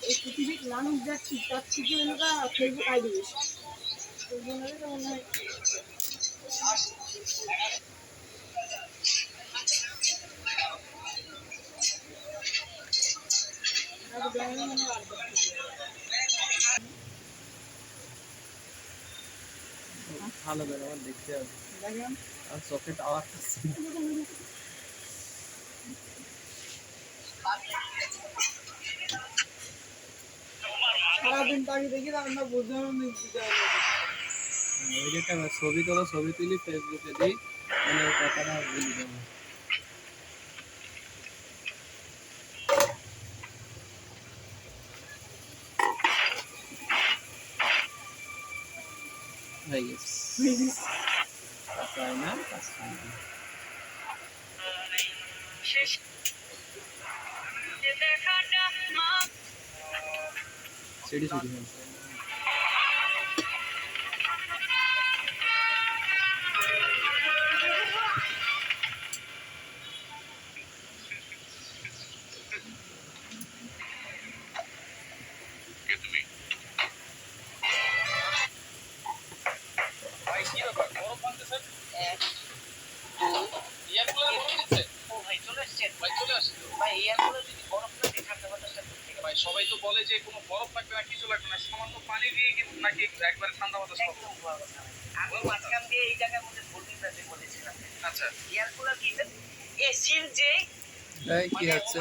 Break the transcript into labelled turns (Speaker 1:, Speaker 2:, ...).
Speaker 1: এই পৃথিবীর মানুষ যাচ্ছি তার থেকে ফেসবুক আইডি বেশি মনে হয়
Speaker 2: ভালো করে আমার দেখতে হবে আর চোখে টাওয়ার
Speaker 1: সারাদিন তাকে দেখি আমরা বুঝতে
Speaker 2: ছবি তোলো, ছবি তুলি, ফেসবুকে দিই, মানে কথাটা বলি দেবো। হয়ে গেছে তাই না? সেটি ছুটি হয়েছে।
Speaker 3: সবাই তো বলে যে কোনো বরফ লাগবে না, কিছু লাগবে না, সামান্য পানি দিয়ে কিন্তু নাকি একবারে ঠান্ডা বাতাস পাবো।
Speaker 4: আমি মাঝখান দিয়ে এই জায়গার মধ্যে ভর্তি বলেছিলাম।
Speaker 3: আচ্ছা,
Speaker 4: এয়ার কুলার কি এসির যে
Speaker 2: কি হচ্ছে?